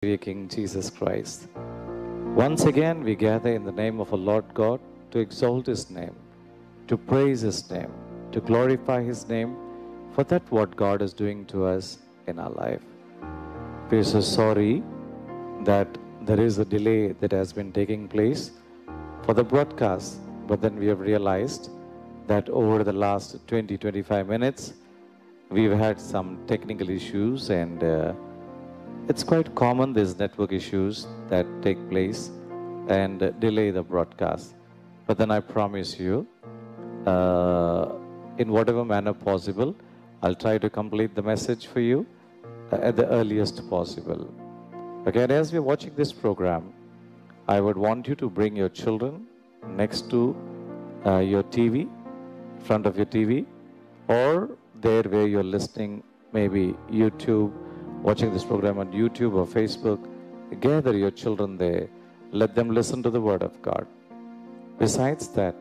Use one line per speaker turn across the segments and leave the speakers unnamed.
Savior King Jesus Christ. Once again, we gather in the name of our Lord God to exalt His name, to praise His name, to glorify His name for that what God is doing to us in our life. We are so sorry that there is a delay that has been taking place for the broadcast, but then we have realized that over the last 20-25 minutes, we've had some technical issues, and it's quite common, these network issues that take place and delay the broadcast. But then I promise you, in whatever manner possible, I'll try to complete the message for you at the earliest possible. Okay, and as we're watching this program, I would want you to bring your children next to your TV, front of your TV, or there where you're listening, maybe YouTube, watching this program on YouTube or Facebook. Gather your children there. Let them listen to the Word of God. Besides that,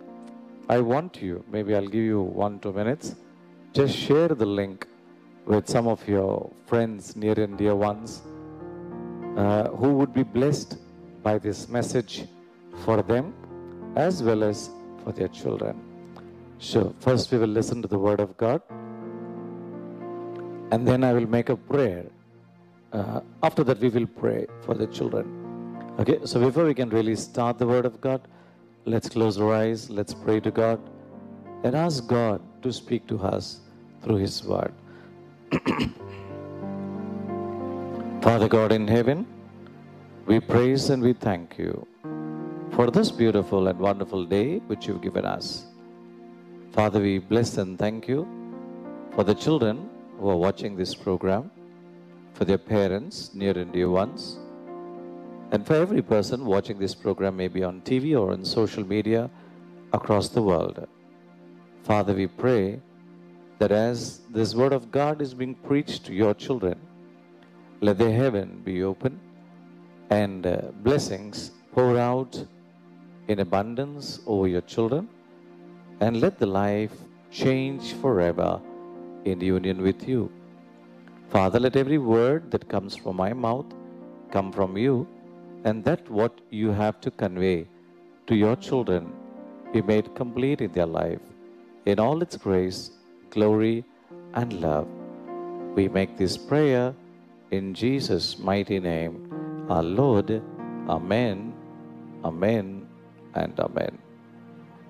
I want you, maybe I'll give you 1-2 minutes, just share the link with some of your friends, near and dear ones, who would be blessed by this message for them as well as for their children. So first we will listen to the Word of God, and then I will make a prayer. After that we will pray for the children. Okay, so before we can really start the Word of God, let's close our eyes, let's pray to God and ask God to speak to us through His Word. Father God in heaven, we praise and we thank you for this beautiful and wonderful day which you've given us. Father, we bless and thank you for the children who are watching this program, for their parents, near and dear ones, and for every person watching this program, maybe on TV or on social media across the world. Father, we pray that as this Word of God is being preached to your children, let the heaven be open and blessings pour out in abundance over your children, and let the life change forever in union with you. Father, let every word that comes from my mouth come from you, and that what you have to convey to your children be made complete in their life, in all its grace, glory, and love. We make this prayer in Jesus' mighty name, our Lord. Amen, amen, and amen.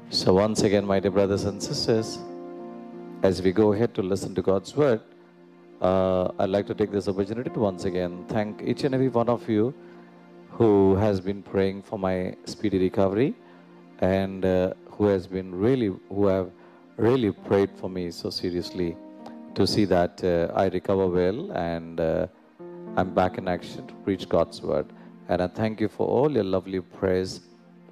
So once again, my dear brothers and sisters, as we go ahead to listen to God's Word, I'd like to take this opportunity to once again thank each and every one of you who has been praying for my speedy recovery, and who have really prayed for me so seriously to see that I recover well and I'm back in action to preach God's Word. And I thank you for all your lovely prayers,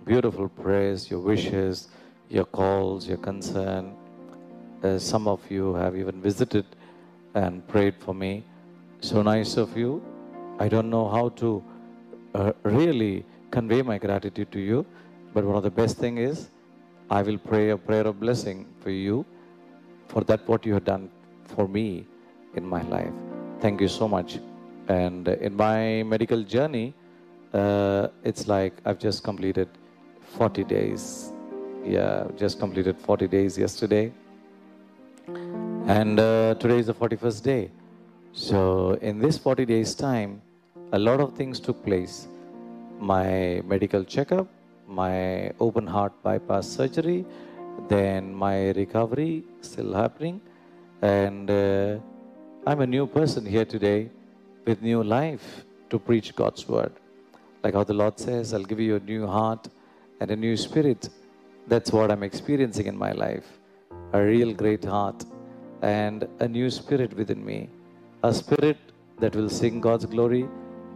beautiful prayers, your wishes, your calls, your concern. Some of you have even visited and prayed for me. So nice of you. I don't know how to really convey my gratitude to you, but one of the best thing is I will pray a prayer of blessing for you for that what you have done for me in my life. Thank you so much. And in my medical journey, it's like I've just completed 40 days. Yeah, just completed 40 days yesterday. And today is the 41st day. So in this 40 days time, a lot of things took place. My medical checkup, my open heart bypass surgery, then my recovery still happening. And I'm a new person here today with new life to preach God's Word. Like how the Lord says, I'll give you a new heart and a new spirit. That's what I'm experiencing in my life. A real great heart and a new spirit within me. A spirit that will sing God's glory,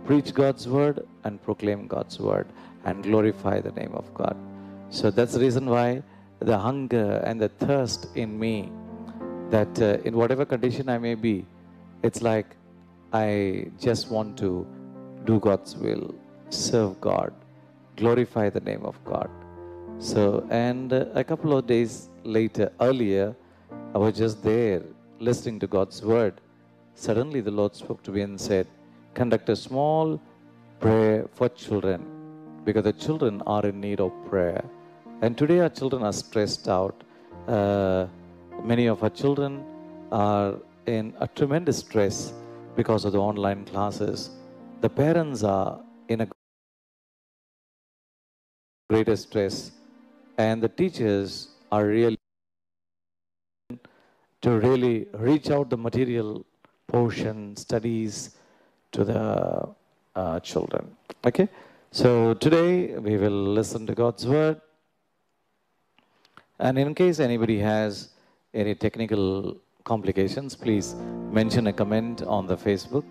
preach God's Word, and proclaim God's Word, and glorify the name of God. So that's the reason why the hunger and the thirst in me, that in whatever condition I may be, it's like I just want to do God's will, serve God, glorify the name of God. So, and a couple of days earlier, I was just there listening to God's Word. Suddenly the Lord spoke to me and said, conduct a small pray for children because the children are in need of prayer. And today our children are stressed out. Many of our children are in a tremendous stress because of the online classes. The parents are in a greater stress, and the teachers are really to really reach out the material portion studies to the children. Okay, so today we will listen to God's word, and in case anybody has any technical complications, please mention a comment on the Facebook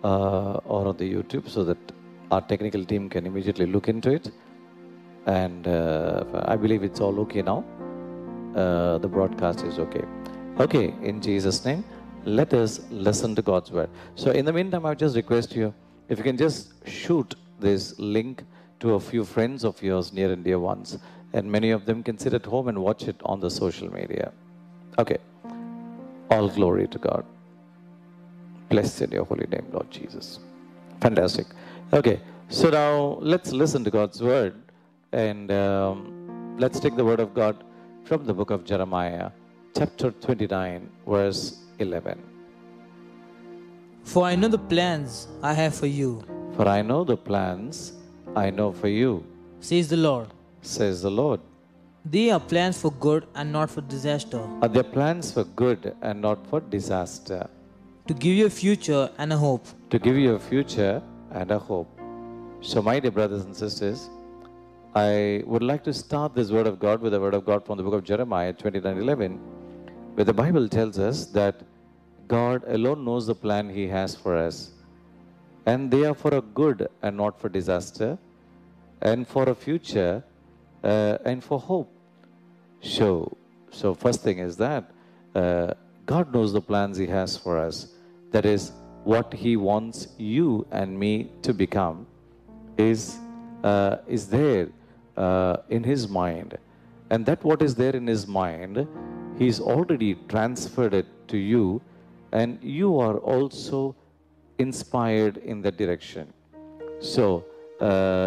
or on the YouTube so that our technical team can immediately look into it. And I believe it's all okay now. The broadcast is okay. Okay, in Jesus' name, let us listen to God's word. So in the meantime, I just request you, if you can just shoot this link to a few friends of yours, near and dear ones, and many of them can sit at home and watch it on the social media. Okay, all glory to God. Blessed in your holy name, Lord Jesus. Fantastic. Okay, so now let's listen to God's word, and let's take the word of God from the book of Jeremiah, chapter 29, verse 11.
For I know the plans I have for you,
For I know the plans I know for you,
says the Lord.
says the Lord.
They are plans for good and not for disaster,
Are their plans for good and not for disaster,
to give you a future and a hope.
to give you a future and a hope. So, my dear brothers and sisters, I would like to start this word of God with the word of God from the book of Jeremiah 29:11, where the Bible tells us that God alone knows the plan He has for us, and they are for a good and not for disaster, and for a future and for hope. So first thing is that God knows the plans He has for us. That is, what He wants you and me to become is there in His mind. And that what is there in His mind, He's already transferred it to you, and you are also inspired in that direction. So,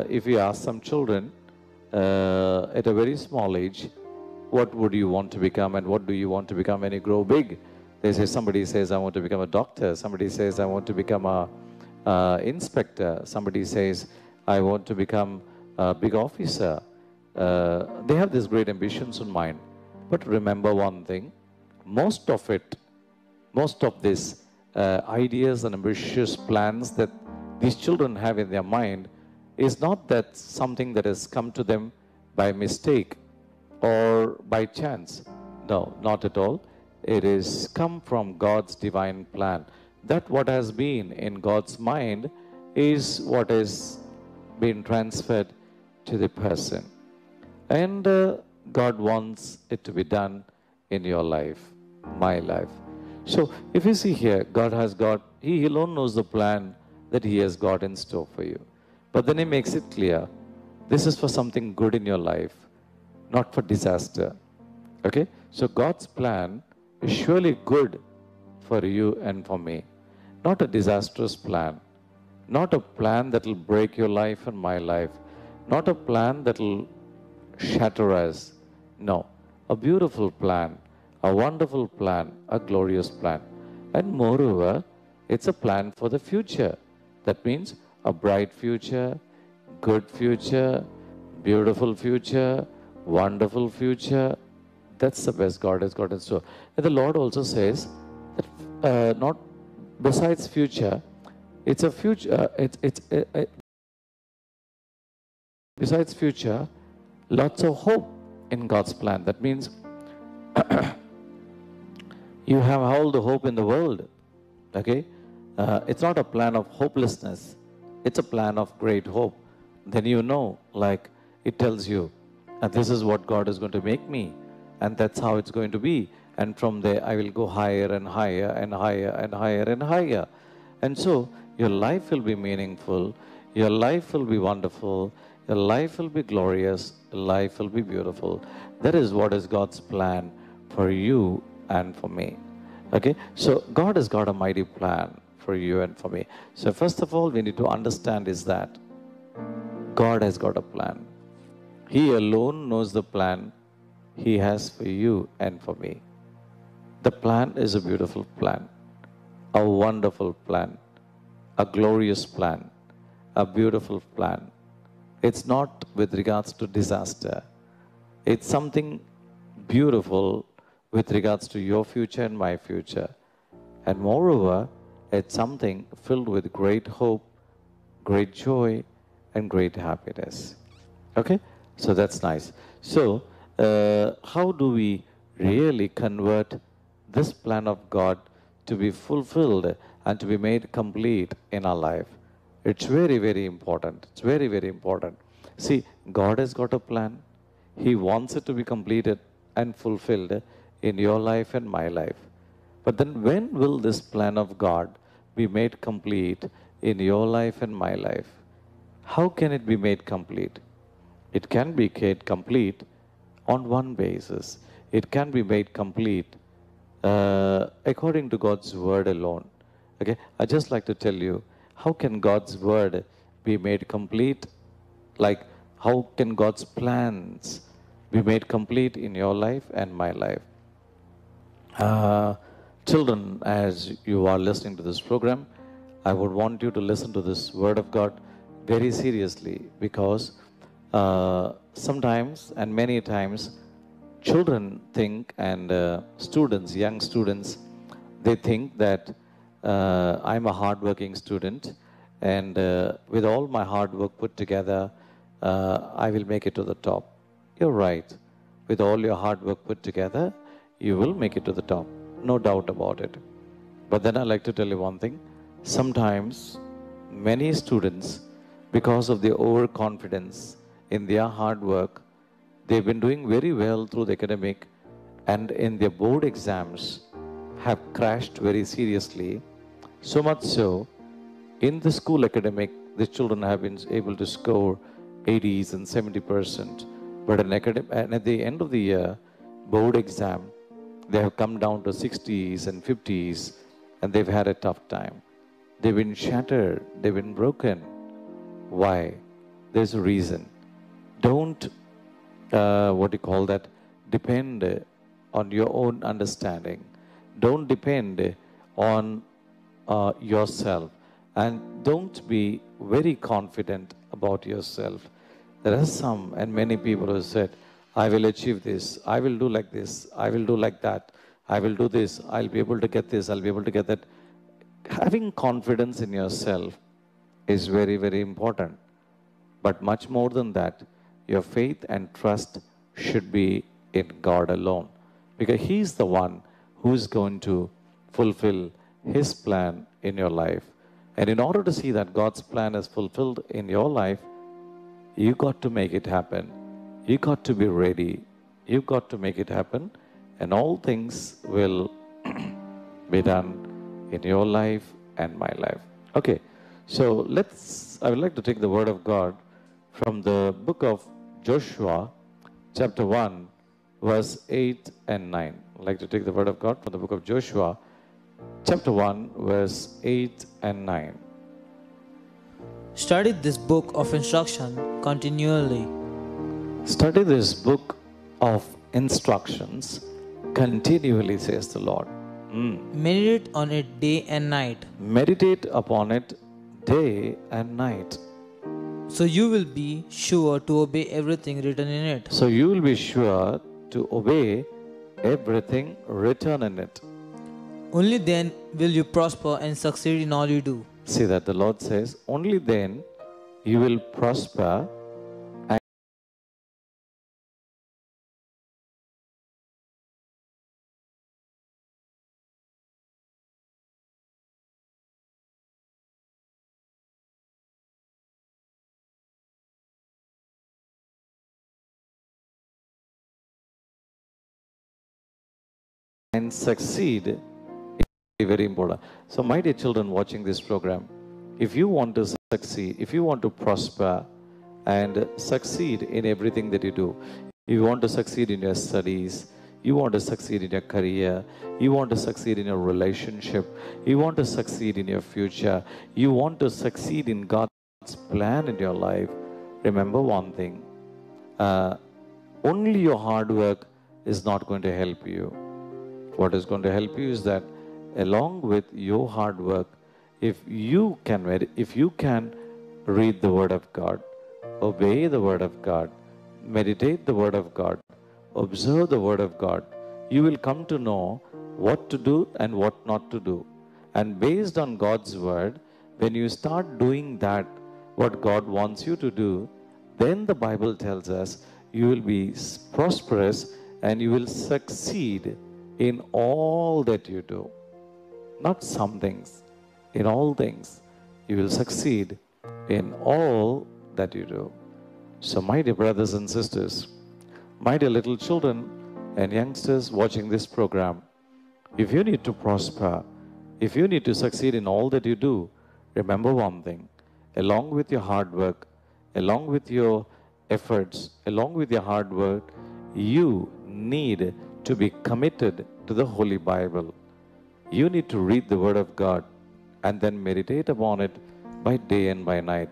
if you ask some children at a very small age, what would you want to become and what do you want to become when you grow big? They say, somebody says, I want to become a doctor. Somebody says, I want to become a inspector. Somebody says, I want to become a big officer. They have these great ambitions in mind. But remember one thing, most of these ideas and ambitious plans that these children have in their mind is not that something that has come to them by mistake or by chance. No, not at all. It is come from God's divine plan. That what has been in God's mind is what has been transferred to the person. And God wants it to be done in your life, my life. So if you see here, God has got, He alone knows the plan that He has got in store for you. But then He makes it clear, this is for something good in your life, not for disaster. Okay? So God's plan is surely good for you and for me. Not a disastrous plan. Not a plan that will break your life and my life. Not a plan that will shatter us. No. A beautiful plan. A wonderful plan. A glorious plan. And moreover, it's a plan for the future. That means a bright future, good future, beautiful future, wonderful future. That's the best God has got in store. And the Lord also says that not besides future, it's a future. Besides future, lots of hope in God's plan. That means you have all the hope in the world. Okay, it's not a plan of hopelessness. It's a plan of great hope. Then you know, like it tells you, this is what God is going to make me, and that's how it's going to be. And from there, I will go higher and higher and higher and higher and higher. And so, your life will be meaningful. Your life will be wonderful. Your life will be glorious. Your life will be beautiful. That is what is God's plan for you and for me. Okay? So, God has got a mighty plan for you and for me. So first of all, we need to understand is that God has got a plan. He alone knows the plan He has for you and for me. The plan is a beautiful plan, a wonderful plan, a glorious plan, a beautiful plan. It's not with regards to disaster. It's something beautiful with regards to your future and my future. And moreover, it's something filled with great hope, great joy, and great happiness. Okay? So that's nice. So, how do we really convert this plan of God to be fulfilled and to be made complete in our life? It's very, very important. It's very, very important. See, God has got a plan. He wants it to be completed and fulfilled in your life and my life. But then when will this plan of God be made complete in your life and my life? How can it be made complete? It can be made complete on one basis. It can be made complete according to God's word alone. Okay, I just like to tell you, how can God's word be made complete? Like, how can God's plans be made complete in your life and my life? Children, as you are listening to this program, I would want you to listen to this word of God very seriously, because sometimes and many times children think, and students, young students, they think that I'm a hardworking student, and with all my hard work put together, I will make it to the top. You're right. With all your hard work put together, you will make it to the top. No doubt about it. But then I like to tell you one thing. Sometimes many students, because of their overconfidence in their hard work, they've been doing very well through the academic, and in their board exams have crashed very seriously. So much so, in the school academic, the children have been able to score 80s and 70%. But and at the end of the year, board exam, they have come down to 60s and 50s, and they've had a tough time. They've been shattered, they've been broken. Why? There's a reason. Don't, depend on your own understanding. Don't depend on yourself, and don't be very confident about yourself. There are some and many people who said, I will achieve this, I will do like this, I will do like that, I will do this, I'll be able to get this, I'll be able to get that. Having confidence in yourself is very, very important. But much more than that, your faith and trust should be in God alone, because He is the one who is going to fulfill His plan in your life. And in order to see that God's plan is fulfilled in your life, you got to make it happen. You got to be ready. You got to make it happen, and all things will be done in your life and my life. Okay, so I would like to take the word of God from the book of Joshua, chapter 1, verse 8 and 9. I'd like to take the word of God from the book of Joshua, chapter 1, verse 8 and 9.
Study this book of instruction continually.
Study this book of instructions continually, says the Lord.
Meditate on it day and night.
Meditate upon it day and night.
So you will be sure to obey everything written in it.
So you will be sure to obey everything written in it.
Only then will you prosper and succeed in all you do.
See that the Lord says, only then you will prosper and succeed is very important. So my dear children watching this program, if you want to succeed, if you want to prosper and succeed in everything that you do, if you want to succeed in your studies, You want to succeed in your career. You want to succeed in your relationship. You want to succeed in your future. You want to succeed in God's plan in your life. Remember one thing. Only your hard work is not going to help you. What is going to help you is that along with your hard work, if you can read the Word of God, obey the Word of God, meditate the Word of God, observe the Word of God, you will come to know what to do and what not to do. And based on God's Word, when you start doing that, what God wants you to do, then the Bible tells us you will be prosperous and you will succeed in all that you do. Not some things, in all things. You will succeed in all that you do. So, my dear brothers and sisters, my dear little children and youngsters watching this program, if you need to prosper, if you need to succeed in all that you do, remember one thing. Along with your hard work, along with your efforts, along with your hard work, you need to be committed to the Holy Bible. You need to read the Word of God and then meditate upon it by day and by night.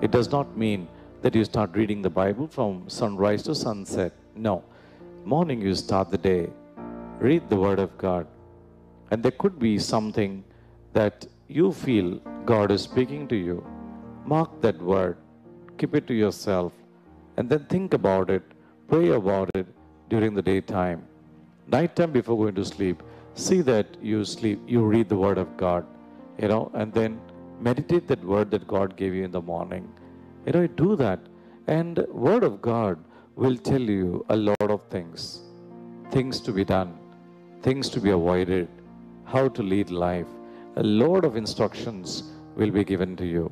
It does not mean that you start reading the Bible from sunrise to sunset. No. Morning you start the day, read the Word of God. And there could be something that you feel God is speaking to you. Mark that word, keep it to yourself, and then think about it, pray about it during the daytime. Nighttime before going to sleep, see that you sleep, you read the Word of God, and then meditate that word that God gave you in the morning. You do that, and Word of God will tell you a lot of things to be done, things to be avoided, how to lead life. A lot of instructions will be given to you.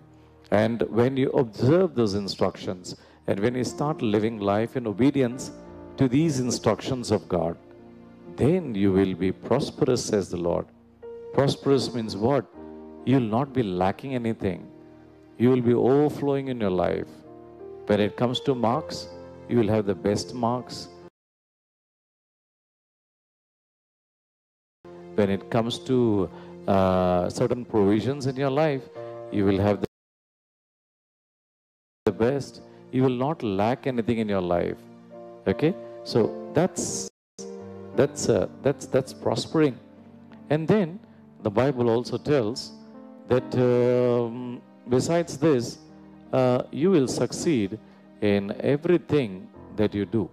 And when you observe those instructions, and when you start living life in obedience to these instructions of God, then you will be prosperous, says the Lord. Prosperous means what? You will not be lacking anything. You will be overflowing in your life. When it comes to marks, you will have the best marks. When it comes to certain provisions in your life, you will have the best. You will not lack anything in your life. Okay, so that's prospering. And then the Bible also tells that besides this, you will succeed in everything that you do.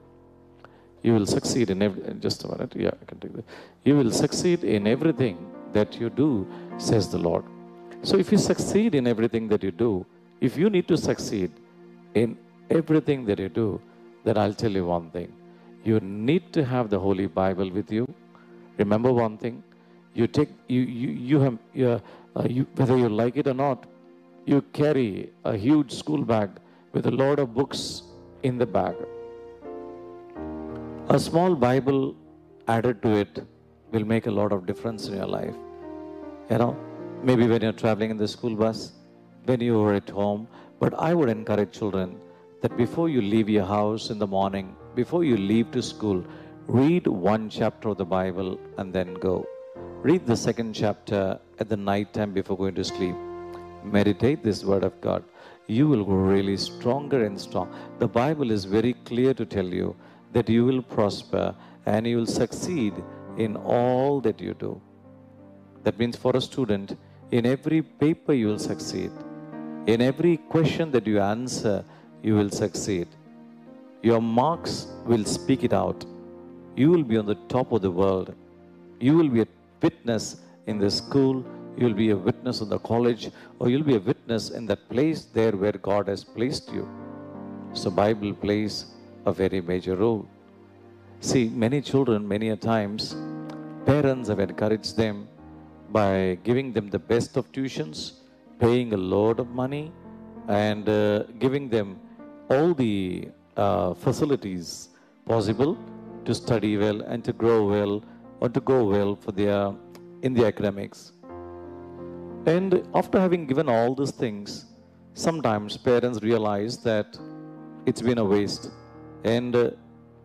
You will succeed in just a minute. Yeah, I can take that. You will succeed in everything that you do, says the Lord. So if you succeed in everything that you do, if you need to succeed in everything that you do, then I'll tell you one thing. You need to have the Holy Bible with you. Remember one thing. Whether you like it or not, you carry a huge school bag with a lot of books in the bag. A small Bible added to it will make a lot of difference in your life. Maybe when you're traveling in the school bus, when you are at home. But I would encourage children that before you leave your house in the morning, before you leave to school, read one chapter of the Bible and then go. Read the second chapter at the night time before going to sleep. Meditate this Word of God. You will go really stronger and strong. The Bible is very clear to tell you that you will prosper and you will succeed in all that you do. That means for a student, in every paper you will succeed. In every question that you answer, you will succeed. Your marks will speak it out. You will be on the top of the world. You will be a witness in the school. You will be a witness in the college, or you'll be a witness in that place there where God has placed you. So Bible plays a very major role. See, many children, many a times, parents have encouraged them by giving them the best of tuitions, paying a lot of money, and giving them all the facilities possible to study well and to grow well, or to go well in the academics. And after having given all these things, sometimes parents realize that it's been a waste, and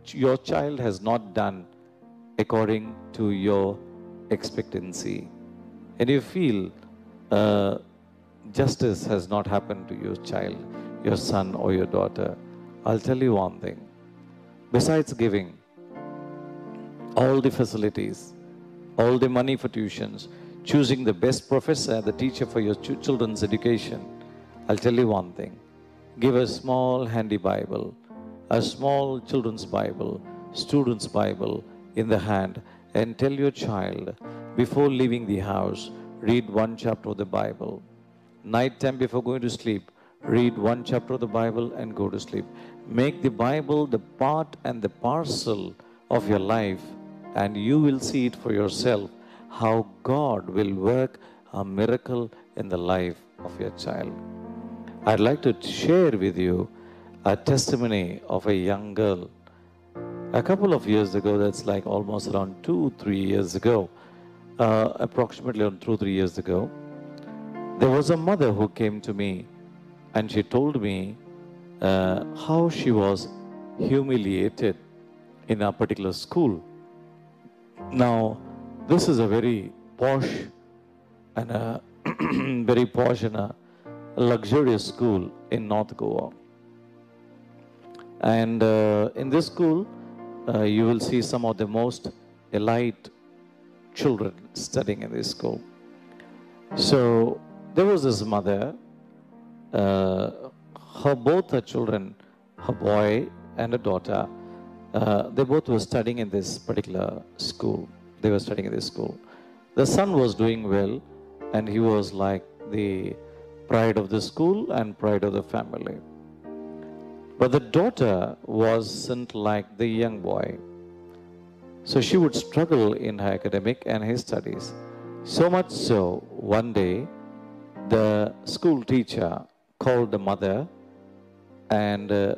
your child has not done according to your expectancy. And you feel justice has not happened to your child, your son or your daughter, I'll tell you one thing. Besides giving all the facilities, all the money for tuitions, choosing the best professor, the teacher for your children's education, I'll tell you one thing. Give a small handy Bible, a small children's Bible, student's Bible in the hand, and tell your child, before leaving the house, read one chapter of the Bible. Night time before going to sleep, read one chapter of the Bible and go to sleep. Make the Bible the part and the parcel of your life, and you will see it for yourself how God will work a miracle in the life of your child. I'd like to share with you a testimony of a young girl. A couple of years ago, that's like almost around 2-3 years ago, approximately around 2-3 years ago, there was a mother who came to me and she told me how she was humiliated in a particular school. Now, this is a very posh and a very posh and a luxurious school in North Goa. And in this school, you will see some of the most elite children studying in this school. So there was this mother, both her children, her boy and a daughter, they both were studying in this particular school. They were studying in this school. The son was doing well, and he was like the pride of the school and pride of the family. But the daughter wasn't like the young boy. So she would struggle in her academic and his studies. So much so, one day, the school teacher called the mother and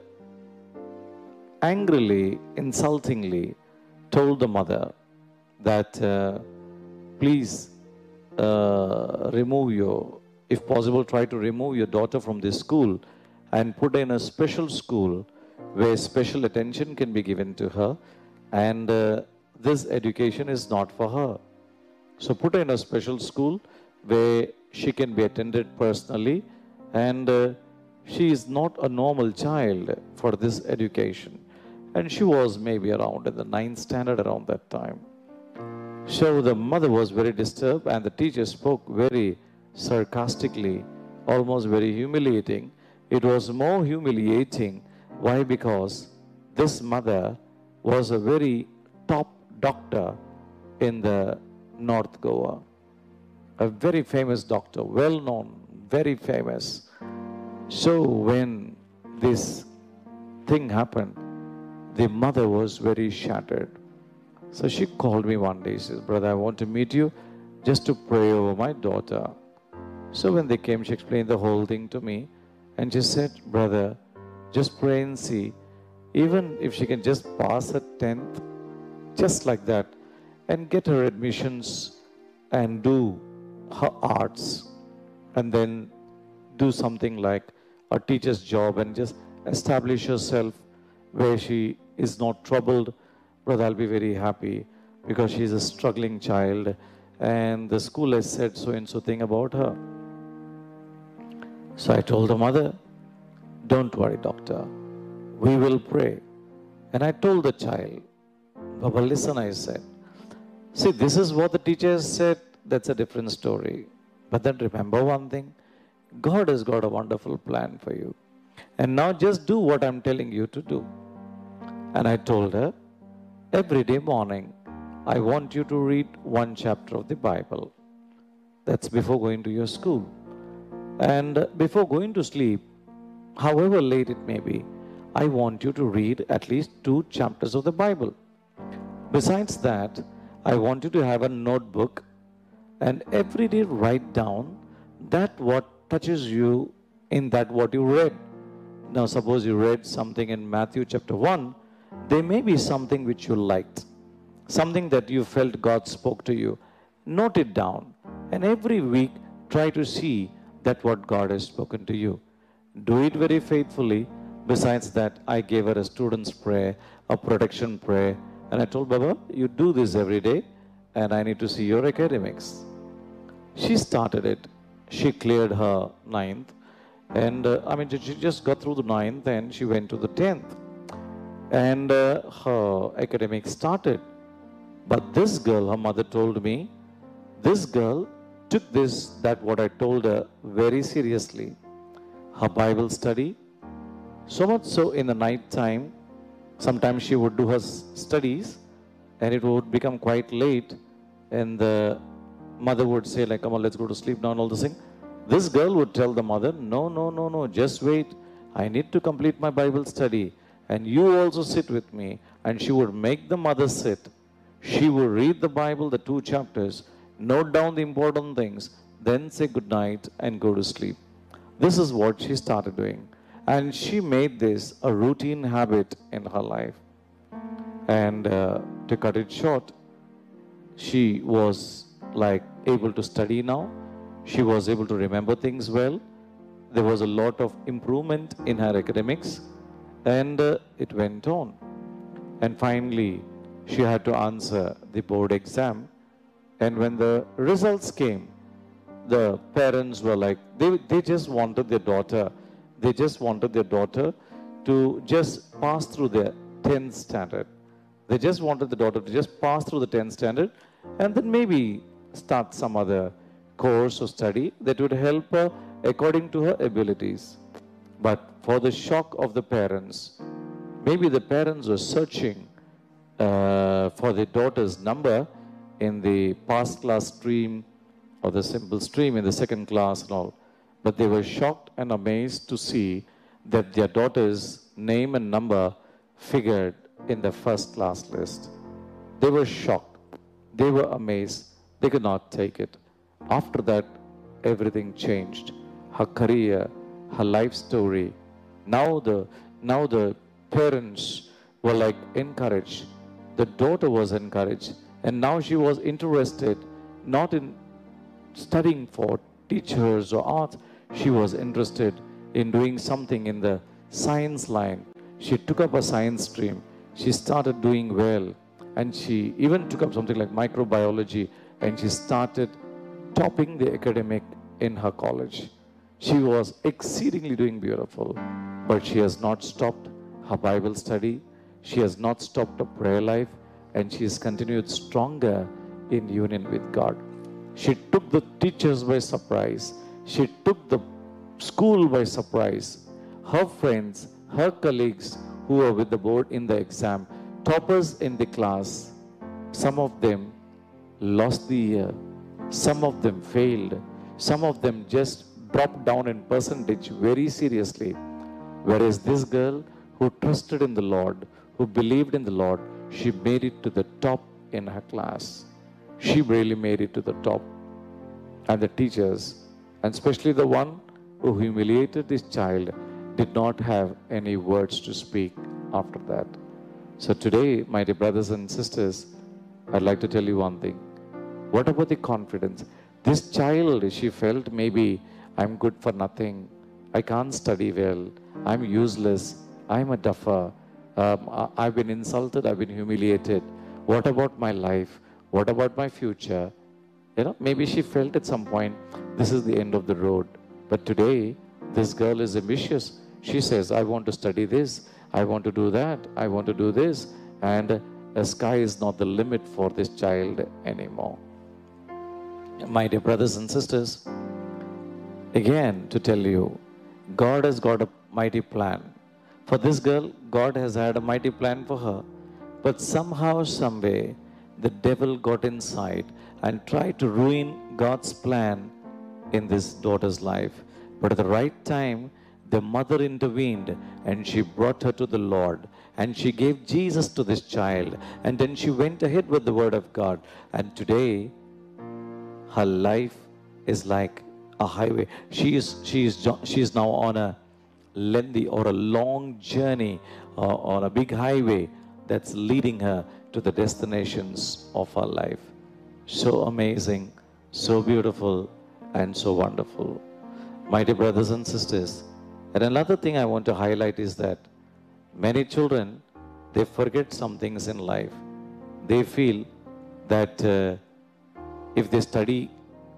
angrily, insultingly told the mother that please if possible, try to remove your daughter from this school and put her in a special school where special attention can be given to her, and this education is not for her. So put her in a special school where she can be attended personally, and she is not a normal child for this education. And she was maybe around in the 9th standard around that time. So the mother was very disturbed, and the teacher spoke very sarcastically, almost very humiliating. It was more humiliating. Why? Because this mother was a very top doctor in the North Goa. A very famous doctor, well known, very famous. So when this thing happened, the mother was very shattered. So she called me one day. She says, "Brother, I want to meet you just to pray over my daughter." So when they came, she explained the whole thing to me. And she said, "Brother, just pray and see. Even if she can just pass her 10th, just like that, and get her admissions and do her arts, and then do something like a teacher's job and just establish herself where she is not troubled, brother, I'll be very happy, because she's a struggling child and the school has said so and so thing about her." So I told the mother, "Don't worry, doctor, we will pray." And I told the child, "Baba, listen," I said. "See, this is what the teacher said. That's a different story. But then remember one thing, God has got a wonderful plan for you. And now just do what I'm telling you to do." And I told her, "Every day morning, I want you to read one chapter of the Bible. That's before going to your school. And before going to sleep, however late it may be, I want you to read at least 2 chapters of the Bible. Besides that, I want you to have a notebook and every day write down that what touches you in that what you read. Now suppose you read something in Matthew chapter 1, there may be something which you liked, something that you felt God spoke to you. Note it down, and every week try to see that what God has spoken to you. Do it very faithfully. Besides that, I gave her a student's prayer, a protection prayer, And I told Baba, you do this every day and I need to see your academics. She started it. She cleared her ninth. And she just got through the ninth and she went to the 10th. And her academics started. But this girl, her mother told me, this girl took that what I told her very seriously. Her Bible study, so much so in the night time, sometimes she would do her studies and it would become quite late and the mother would say like, come on, let's go to sleep now and all this thing. This girl would tell the mother, no, just wait. I need to complete my Bible study and you also sit with me. And she would make the mother sit. She would read the Bible, the 2 chapters, note down the important things, then say good night and go to sleep. This is what she started doing. And she made this a routine habit in her life. And to cut it short, she was like able to study now. She was able to remember things well. There was a lot of improvement in her academics. And it went on. And finally, she had to answer the board exam. And when the results came, the parents were like, they just wanted their daughter. They just wanted their daughter to just pass through the 10th standard. They just wanted the daughter to just pass through the 10th standard and then maybe start some other course or study that would help her according to her abilities. But for the shock of the parents, maybe the parents were searching for their daughter's number in the past class stream or the simple stream in the 2nd class and all. But they were shocked and amazed to see that their daughter's name and number figured in the 1st class list. They were shocked. They were amazed. They could not take it. After that, everything changed. Her career, her life story. Now the parents were like encouraged. The daughter was encouraged. And now she was interested not in studying for teachers or art. She was interested in doing something in the science line. She took up a science stream. She started doing well. And she even took up something like microbiology. And she started topping the academic in her college. She was exceedingly doing beautiful. But she has not stopped her Bible study. She has not stopped her prayer life. And she has continued stronger in union with God. She took the teachers by surprise. She took the school by surprise. Her friends, her colleagues who were with the board in the exam, toppers in the class, some of them lost the year. Some of them failed. Some of them just dropped down in percentage very seriously. Whereas this girl who trusted in the Lord, who believed in the Lord, she made it to the top in her class. She really made it to the top. And the teachers, and especially the one who humiliated this child, did not have any words to speak after that. So today, my dear brothers and sisters, I'd like to tell you one thing. What about the confidence? This child, she felt maybe I'm good for nothing. I can't study well. I'm useless. I'm a duffer. I've been insulted. I've been humiliated. What about my life? What about my future? Maybe she felt at some point, this is the end of the road. But today, this girl is ambitious. She says, I want to study this. I want to do that. I want to do this. And the sky is not the limit for this child anymore. My dear brothers and sisters, again to tell you, God has got a mighty plan. For this girl, God has had a mighty plan for her. But somehow, some way, the devil got inside and tried to ruin God's plan in this daughter's life. But at the right time, the mother intervened and she brought her to the Lord. And she gave Jesus to this child. And then she went ahead with the word of God. And today, her life is like a highway. She is now on a lengthy or a long journey on a big highway that's leading her to the destinations of her life. So amazing, so beautiful, and so wonderful. My dear brothers and sisters, and another thing I want to highlight is that many children, they forget some things in life. They feel that if they study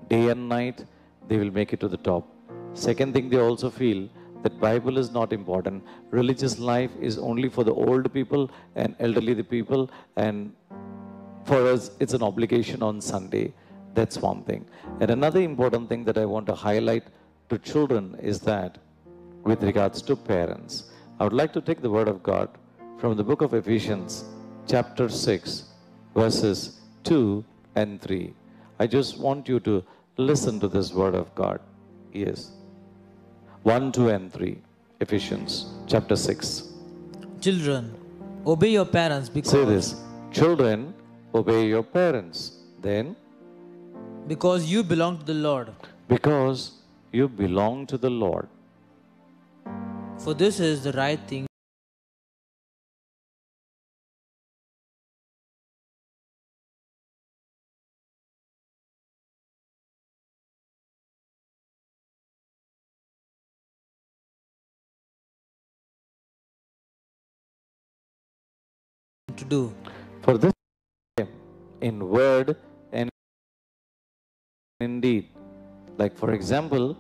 day and night, they will make it to the top. Second thing, they also feel that Bible is not important. Religious life is only for the old people and elderly people, and for us, it's an obligation on Sunday. That's one thing. And another important thing that I want to highlight to children is that with regards to parents, I would like to take the word of God from the book of Ephesians, chapter 6, verses 2 and 3. I just want you to listen to this word of God. Yes. 1, 2, and 3. Ephesians, chapter 6.
Children, obey your parents because,
Say this. Children, obey your parents. Then,
because you belong to the Lord.
because you belong to the Lord.
For this is the right thing to do.
For this in word and in deed. Like, for example,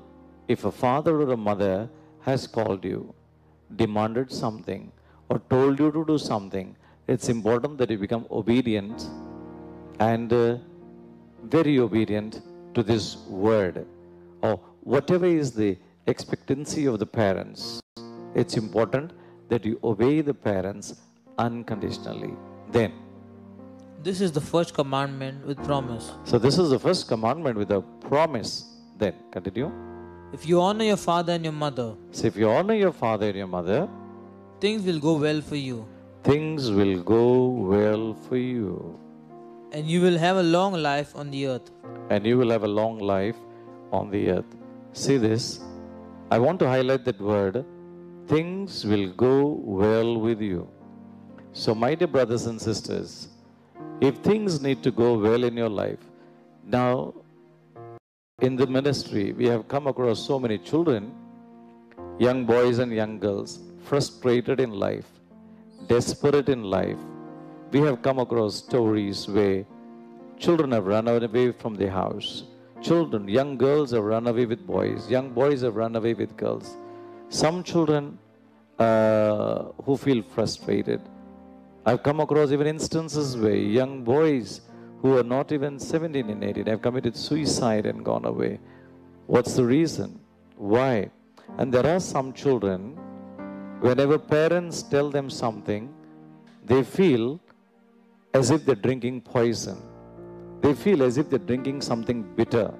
if a father or a mother has called you, demanded something, or told you to do something, it's important that you become obedient and very obedient to this word. Or whatever is the expectancy of the parents, it's important that you obey the parents unconditionally. Then,
This is the first commandment with promise.
so this is the first commandment with a promise. Then, continue.
If you honor your father and your mother,
So if you honor your father and your mother,
things will go well for you,
things will go well for you.
and you will have a long life on the earth.
And you will have a long life on the earth. See this? I want to highlight that word. Things will go well with you. So, my dear brothers and sisters, if things need to go well in your life, now in the ministry, we have come across so many children, young boys and young girls, frustrated in life, desperate in life. We have come across stories where children have run away from their house. Children, young girls have run away with boys. Young boys have run away with girls. Some children who feel frustrated. I've come across even instances where young boys who are not even 17 and 18 have committed suicide and gone away. What's the reason? Why? And there are some children, whenever parents tell them something, they feel as if they're drinking poison. They feel as if they're drinking something bitter.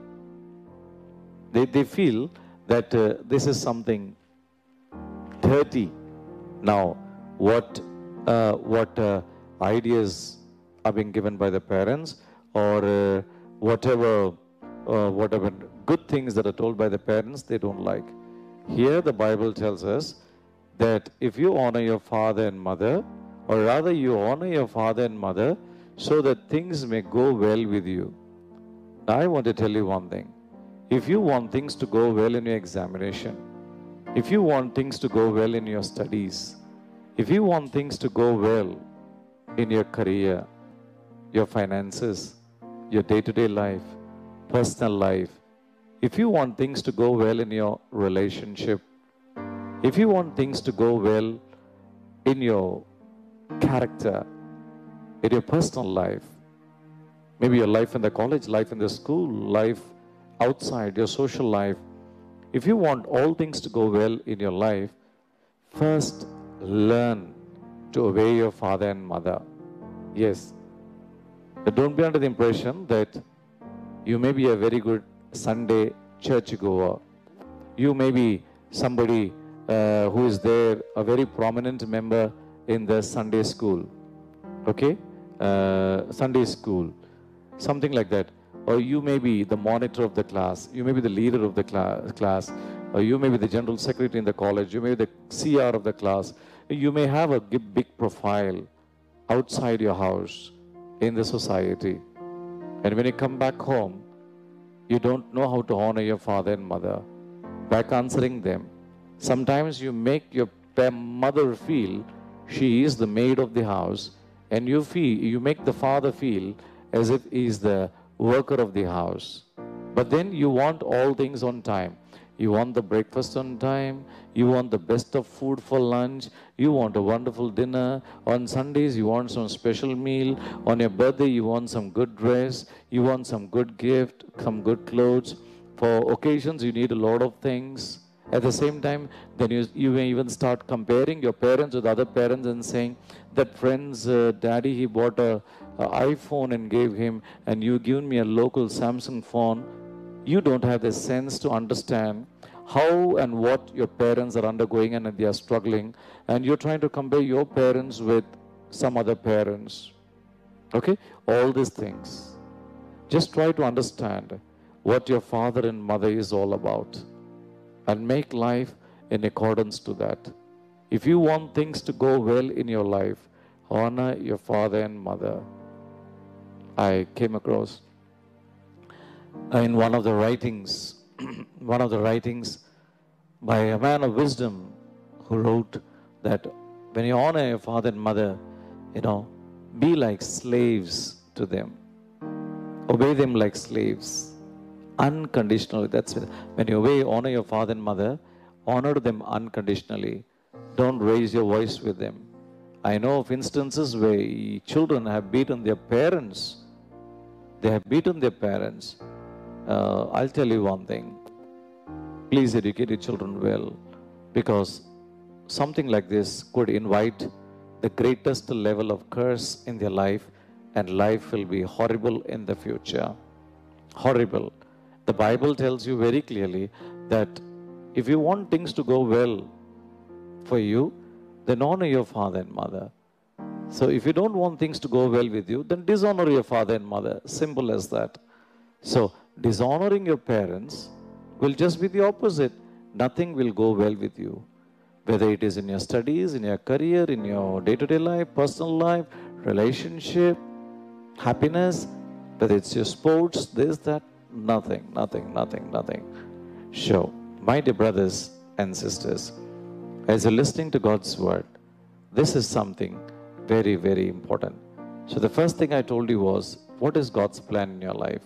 They feel that this is something dirty. Now, what ideas are being given by the parents, or whatever good things that are told by the parents, they don't like. Here the Bible tells us that if you honor your father and mother, or rather you honor your father and mother so that things may go well with you. Now I want to tell you one thing. If you want things to go well in your examination, if you want things to go well in your studies, if you want things to go well in your career, your finances, your day-to-day life, personal life, if you want things to go well in your relationship, if you want things to go well in your character, in your personal life, maybe your life in the college, life in the school, life outside, your social life, if you want all things to go well in your life, first learn to obey your father and mother. Yes. But don't be under the impression that you may be a very good Sunday churchgoer. You may be somebody who is there, a very prominent member in the Sunday school. Okay? Sunday school. Something like that. Or you may be the monitor of the class. You may be the leader of the class. Or you may be the general secretary in the college. You may be the CR of the class. You may have a big profile outside your house in the society. And when you come back home, you don't know how to honor your father and mother. Back answering them. Sometimes you make your mother feel she is the maid of the house and you make the father feel as if he is the worker of the house. But then you want all things on time. You want the breakfast on time. You want the best of food for lunch. You want a wonderful dinner. On Sundays, you want some special meal. On your birthday, you want some good dress. You want some good gift, some good clothes. For occasions, you need a lot of things. At the same time, then you may even start comparing your parents with other parents and saying that friend's daddy, he bought a iPhone and gave him, and you given me a local Samsung phone. You don't have the sense to understand how and what your parents are undergoing and they are struggling, and you're trying to compare your parents with some other parents. Okay? All these things. Just try to understand what your father and mother is all about and make life in accordance to that. If you want things to go well in your life, honor your father and mother. I came across in one of the writings by a man of wisdom who wrote that when you honor your father and mother, be like slaves to them. Obey them like slaves. Unconditionally. That's when you honor your father and mother, honor them unconditionally. Don't raise your voice with them. I know of instances where children have beaten their parents. They have beaten their parents. I'll tell you one thing. Please educate your children well, because something like this could invite the greatest level of curse in their life, and life will be horrible in the future. Horrible. The Bible tells you very clearly that if you want things to go well for you, then honor your father and mother. So if you don't want things to go well with you, then dishonor your father and mother. Simple as that. So dishonoring your parents will just be the opposite. Nothing will go well with you. Whether it is in your studies, in your career, in your day-to-day life, personal life, relationship, happiness, whether it's your sports, this, that, nothing. So, my dear brothers and sisters, as you're listening to God's word, this is something very, very important. So the first thing I told you was, what is God's plan in your life?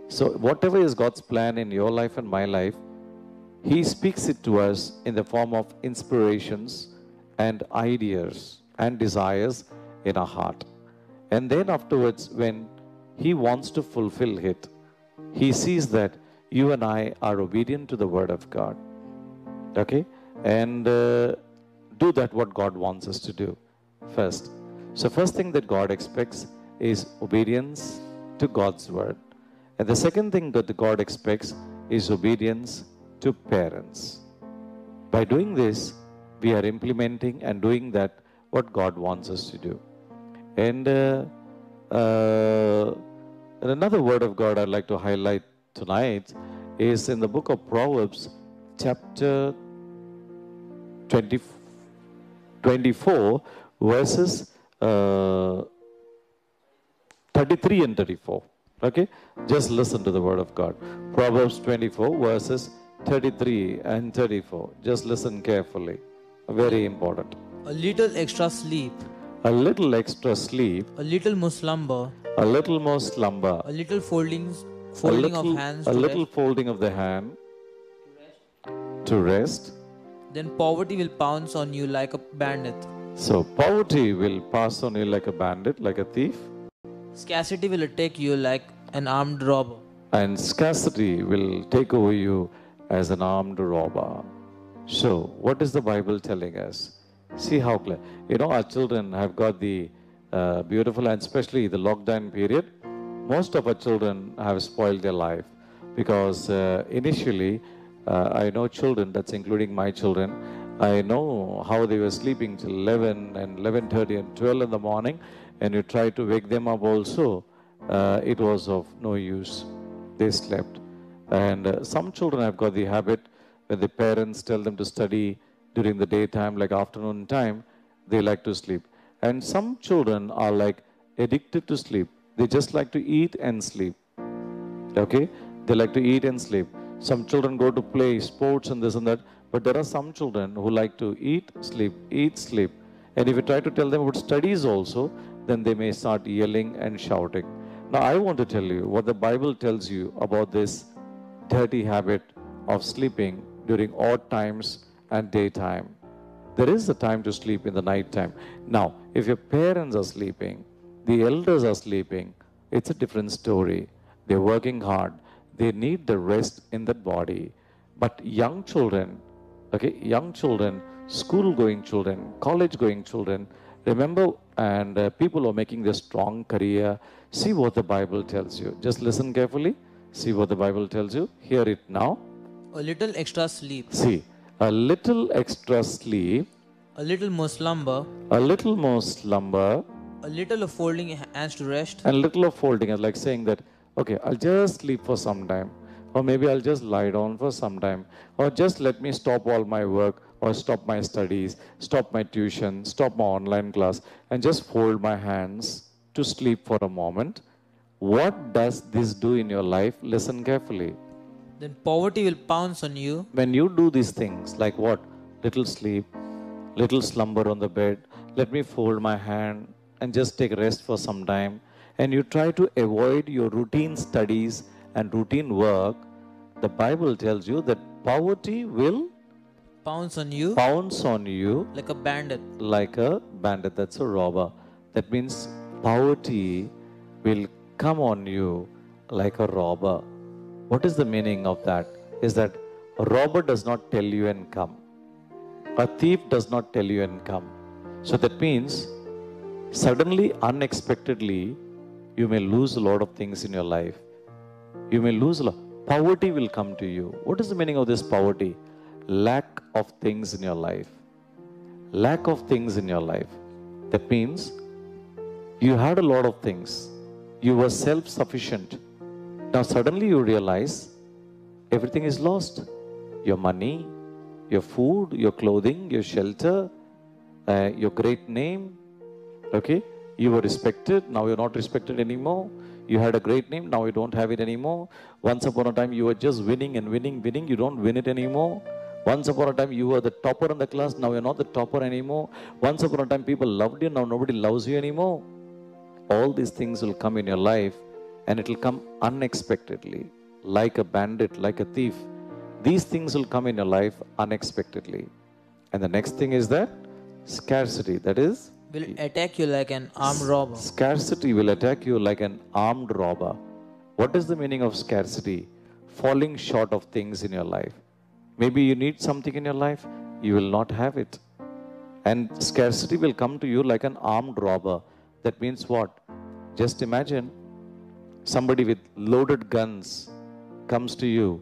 So whatever is God's plan in your life and my life, He speaks it to us in the form of inspirations and ideas and desires in our heart. And then afterwards, when He wants to fulfill it, He sees that you and I are obedient to the Word of God. Okay? And do that what God wants us to do first. So first thing that God expects is obedience to God's Word. And the second thing that God expects is obedience to parents. By doing this, we are implementing and doing that what God wants us to do. And another word of God I'd like to highlight tonight is in the book of Proverbs, chapter 24, verses 33 and 34. Okay? Just listen to the word of God. Proverbs 24, verses 33 and 34. Just listen carefully. Very important.
A little extra sleep,
A little extra sleep,
a little more slumber,
a little more slumber,
a little folding of hands
a
to
little
rest,
folding of the hand to rest.
then poverty will pounce on you like a bandit.
So poverty will pass on you like a bandit, like a thief,
Scarcity will attack you like an armed robber.
and scarcity will take over you as an armed robber. So, what is the Bible telling us? See how clear. Our children have got the beautiful, and especially the lockdown period, most of our children have spoiled their life because initially, I know children, that's including my children, I know how they were sleeping till 11 and 11:30 and 12 in the morning, and you try to wake them up also, it was of no use. They slept. And some children have got the habit when the parents tell them to study during the daytime, like afternoon time, they like to sleep. And some children are like addicted to sleep. They just like to eat and sleep. Okay? They like to eat and sleep. Some children go to play sports and this and that, but there are some children who like to eat, sleep. And if you try to tell them about studies also, then they may start yelling and shouting. Now, I want to tell you what the Bible tells you about this dirty habit of sleeping during odd times and daytime. There is a time to sleep in the night time. Now, if your parents are sleeping, the elders are sleeping, it's a different story. They're working hard. They need the rest in that body. But young children, young children, school going children, college going children, remember, and people who are making their strong career, see what the Bible tells you. Just listen carefully. See what the Bible tells you. Hear it now.
A little extra sleep,
See, a little extra sleep,
a little more slumber,
a little more slumber,
a little of folding hands to rest,
and a little of folding is like saying that, okay, I'll just sleep for some time, or maybe I'll just lie down for some time, or just let me stop all my work, or stop my studies, stop my tuition, stop my online class, and just fold my hands to sleep for a moment. What does this do in your life? Listen carefully.
then poverty will pounce on you.
When you do these things, like what? Little sleep, little slumber on the bed, let me fold my hand and just take rest for some time, and you try to avoid your routine studies and routine work, the Bible tells you that poverty will
Pounce on you
pounce on you
like a bandit.
like a bandit. That's a robber. That means poverty will come on you like a robber. What is the meaning of that? Is that a robber does not tell you and come. A thief does not tell you and come. So that means suddenly, unexpectedly, you may lose a lot of things in your life. You may lose a lot. Poverty will come to you. What is the meaning of this poverty? Lack of things in your life. Lack of things in your life. That means you had a lot of things. You were self-sufficient. Now suddenly you realize everything is lost. Your money, your food, your clothing, your shelter, your great name. Okay? You were respected, now you're not respected anymore. You had a great name, now you don't have it anymore. Once upon a time you were just winning and winning, winning. You don't win it anymore. Once upon a time you were the topper in the class, now you're not the topper anymore. Once upon a time people loved you, now nobody loves you anymore. All these things will come in your life, and it will come unexpectedly, like a bandit, like a thief. These things will come in your life unexpectedly. And the next thing is that scarcity, that is,
Will attack you like an armed robber.
scarcity will attack you like an armed robber. What is the meaning of scarcity? Falling short of things in your life. Maybe you need something in your life, you will not have it. And scarcity will come to you like an armed robber. That means what? Just imagine somebody with loaded guns comes to you,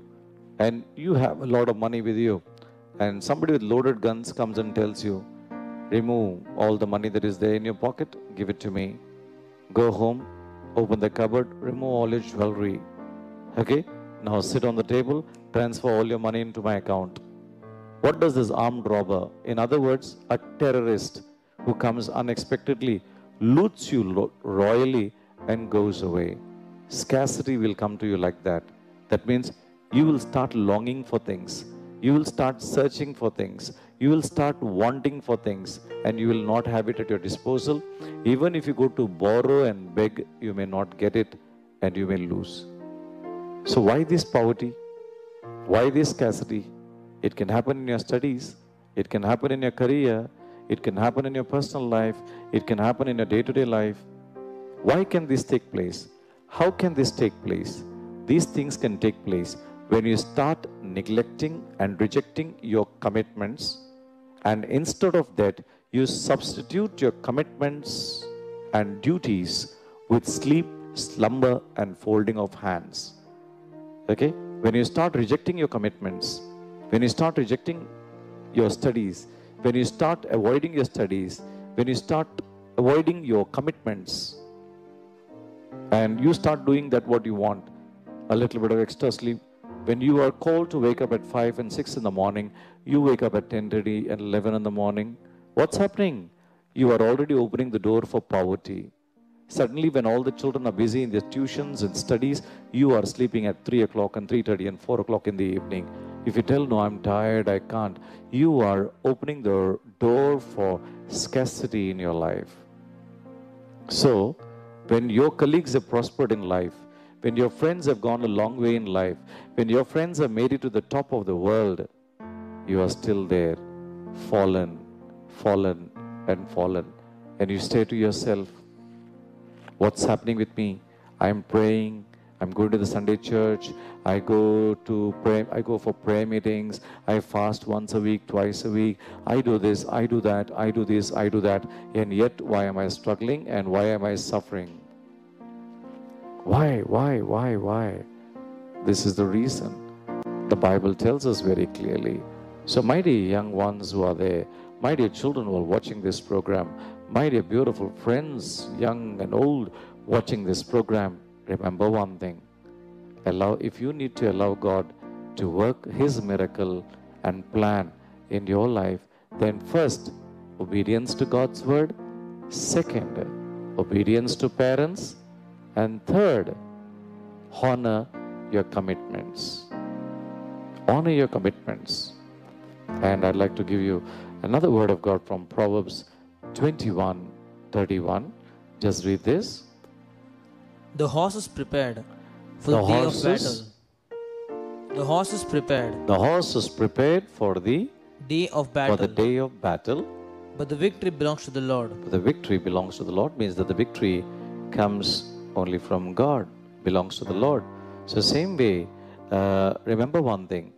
and you have a lot of money with you, and somebody with loaded guns comes and tells you, remove all the money that is there in your pocket, give it to me. Go home, open the cupboard, remove all your jewelry. Okay? Now sit on the table, transfer all your money into my account. What does this armed robber, in other words, a terrorist who comes unexpectedly, loots you royally and goes away. Scarcity will come to you like that. That means you will start longing for things. You will start searching for things. You will start wanting for things, and you will not have it at your disposal. Even if you go to borrow and beg, you may not get it, and you may lose. So why this poverty? Why this scarcity? It can happen in your studies. It can happen in your career. It can happen in your personal life. It can happen in your day-to-day life. Why can this take place? How can this take place? These things can take place when you start neglecting and rejecting your commitments, and instead of that, you substitute your commitments and duties with sleep, slumber, and folding of hands. Okay? When you start rejecting your commitments, when you start rejecting your studies, when you start avoiding your studies, when you start avoiding your commitments, and you start doing that what you want, a little bit of extra sleep. When you are called to wake up at 5 and 6 in the morning, you wake up at 10:30 and 11 in the morning. What's happening? You are already opening the door for poverty. Suddenly, when all the children are busy in their tuitions and studies, you are sleeping at 3 o'clock and 3:30 and 4 o'clock in the evening. If you tell, no, I'm tired, I can't, you are opening the door for scarcity in your life. So, when your colleagues have prospered in life, when your friends have gone a long way in life, when your friends have made it to the top of the world, you are still there, fallen, fallen, and fallen. And you say to yourself, what's happening with me? I'm praying, I'm going to the Sunday church, I go for prayer meetings, I fast once a week, twice a week, I do this, I do that, I do this, I do that, and yet why am I struggling and why am I suffering? Why? This is the reason. The Bible tells us very clearly. So my dear young ones who are there, my dear children who are watching this program, my dear beautiful friends, young and old, watching this program, remember one thing. If you need to allow God to work His miracle and plan in your life, then first, obedience to God's word. Second, obedience to parents. And third, honor your commitments. Honor your commitments. And I'd like to give you another word of God from Proverbs 21:31. Just read this.
The horse is prepared for the day of battle. The horse is prepared.
The horse is prepared for the
day of battle.
For the day of battle.
But the victory belongs to the Lord.
But the victory belongs to the Lord means that the victory comes only from God, belongs to the Lord. So same way, remember one thing.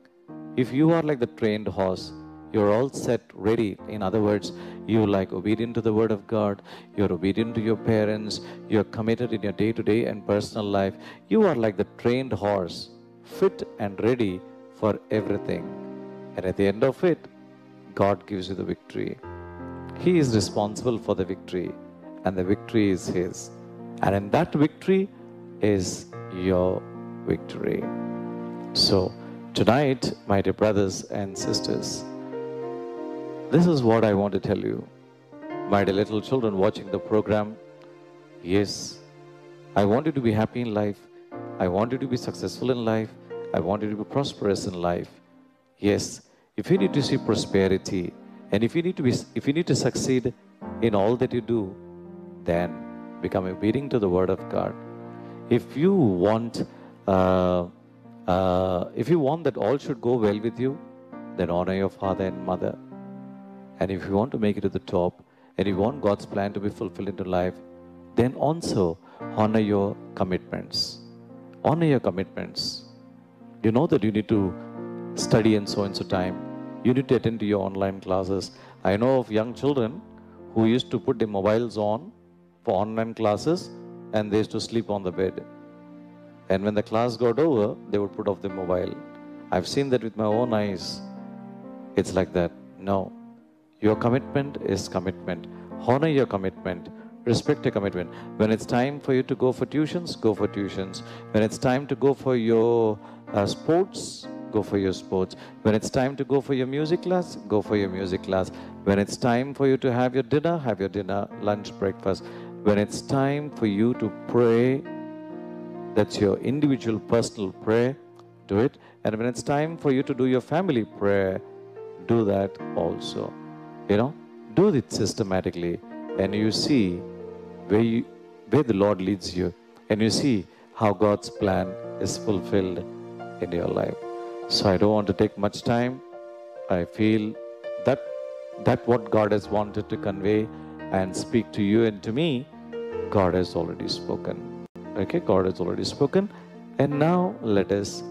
If you are like the trained horse, you're all set, ready. In other words, you're like obedient to the word of God, you're obedient to your parents, you're committed in your day-to-day and personal life. You are like the trained horse, fit and ready for everything. And at the end of it, God gives you the victory. He is responsible for the victory, and the victory is His. And in that victory is your victory. So, tonight, my dear brothers and sisters, this is what I want to tell you. My dear little children watching the program, yes, I want you to be happy in life. I want you to be successful in life. I want you to be prosperous in life. Yes, if you need to see prosperity, and if you need to succeed in all that you do, then become obedient to the word of God. If you want that all should go well with you, then honor your father and mother. And if you want to make it to the top, and you want God's plan to be fulfilled into life, then also honor your commitments. Honor your commitments. You know that you need to study in so and so time. You need to attend to your online classes. I know of young children who used to put their mobiles on for online classes, and they used to sleep on the bed. And when the class got over, they would put off the mobile. I've seen that with my own eyes. It's like that. No. Your commitment is commitment. Honor your commitment. Respect your commitment. When it's time for you to go for tuitions, go for tuitions. When it's time to go for your sports, go for your sports. When it's time to go for your music class, go for your music class. When it's time for you to have your dinner, lunch, breakfast. When it's time for you to pray, that's your individual personal prayer, do it. And when it's time for you to do your family prayer, do that also. Do it systematically, and you see where the Lord leads you, and you see how God's plan is fulfilled in your life. So I don't want to take much time. I feel that what God has wanted to convey and speak to you and to me, God has already spoken. Okay, God has already spoken. And now let us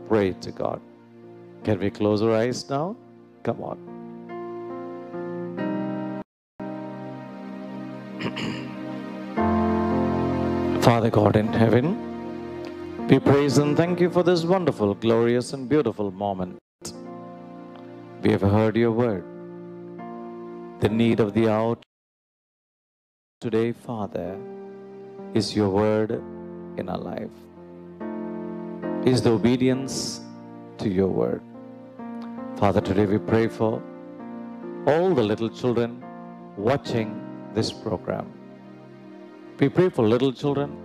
pray to God. Can we close our eyes now? Come on. Father God in heaven, we praise and thank you for this wonderful, glorious and beautiful moment. We have heard your word. The need of the hour today, Father, is your word in our life. Is the obedience to your word. Father, today we pray for all the little children watching this program. We pray for little children,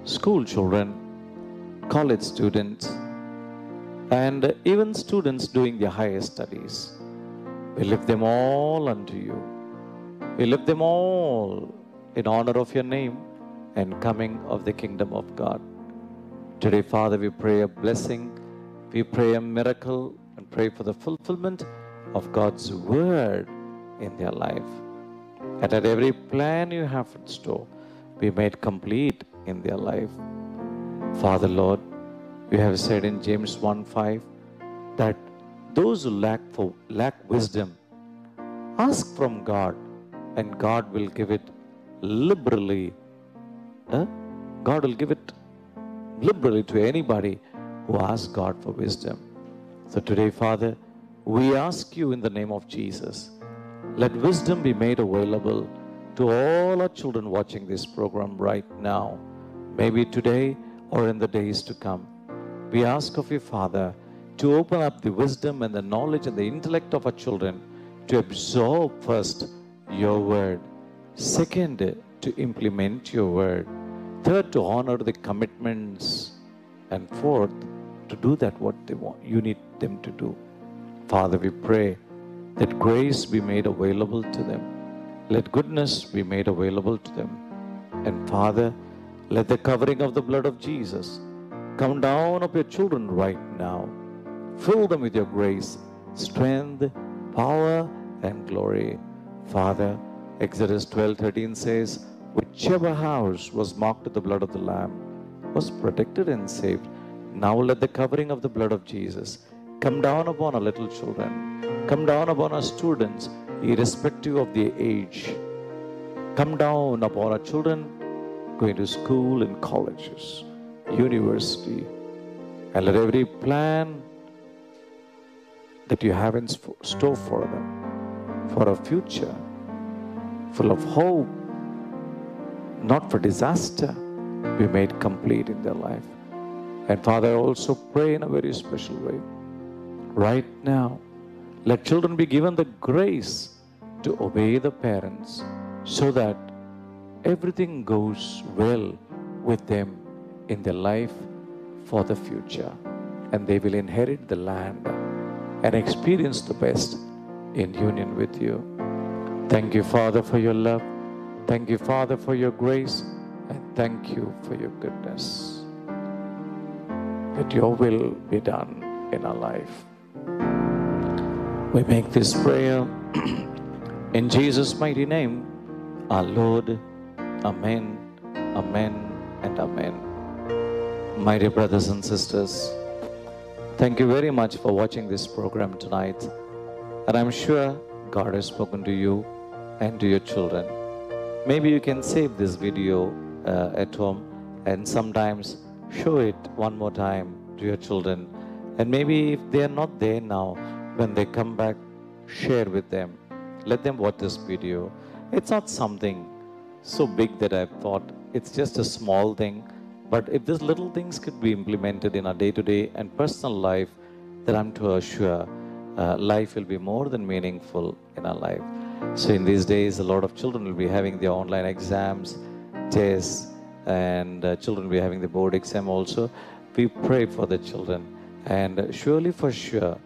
school children, college students, and even students doing their higher studies. We lift them all unto you. We lift them all in honor of your name and coming of the kingdom of God. Today, Father, we pray a blessing, we pray a miracle, and pray for the fulfillment of God's word in their life. And that every plan you have in store be made complete in their life. Father, Lord, you have said in James 1:5 that those who lack wisdom, ask from God, and God will give it liberally. God will give it liberally to anybody who asks God for wisdom. So today, Father, we ask you in the name of Jesus, let wisdom be made available to all our children watching this program right now, maybe today or in the days to come. We ask of you, Father, to open up the wisdom and the knowledge and the intellect of our children to absorb first your word, second, to implement your word, third, to honor the commitments, and fourth, to do that what they want, you need them to do. Father, we pray that grace be made available to them. Let goodness be made available to them. And Father, let the covering of the blood of Jesus come down of your children right now. Fill them with your grace, strength, power, and glory. Father, Exodus 12:13 says, whichever house was marked with the blood of the Lamb was protected and saved. Now let the covering of the blood of Jesus come down upon our little children, come down upon our students, irrespective of their age. Come down upon our children going to school and colleges, university, and let every plan that you have in store for them, for a future full of hope, not for disaster, be made complete in their life. And Father, I also pray in a very special way. Right now, let children be given the grace to obey the parents so that everything goes well with them in their life for the future. And they will inherit the land and experience the best in union with you. Thank you, Father, for your love. Thank you, Father, for your grace. And thank you for your goodness. That your will be done in our life. We make this prayer in Jesus' mighty name, our Lord. Amen, amen, and amen. My dear brothers and sisters, thank you very much for watching this program tonight. And I'm sure God has spoken to you and to your children. Maybe you can save this video at home and sometimes show it one more time to your children. And maybe if they are not there now, when they come back, share with them. Let them watch this video. It's not something so big that I've thought. It's just a small thing. But if these little things could be implemented in our day-to-day and personal life, then I'm too sure life will be more than meaningful in our life. So in these days, a lot of children will be having their online exams, tests, and children will be having the board exam also. We pray for the children. And surely for sure,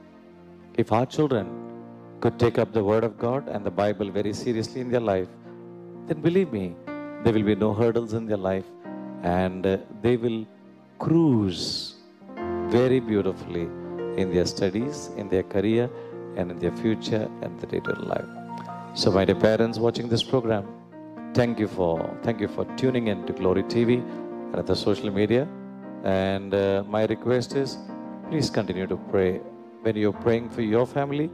if our children could take up the Word of God and the Bible very seriously in their life, then believe me, there will be no hurdles in their life, and they will cruise very beautifully in their studies, in their career, and in their future and the day-to-day life. So my dear parents watching this program, thank you for tuning in to Glory TV and the social media. And my request is, please continue to pray. When you're praying for your family,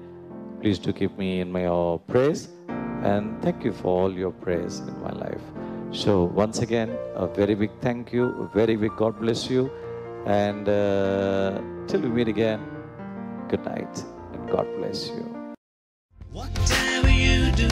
please do keep me in my prayers. And thank you for all your prayers in my life. So once again, a very big thank you, a very big God bless you. And till we meet again, good night and God bless you.
Whatever you do.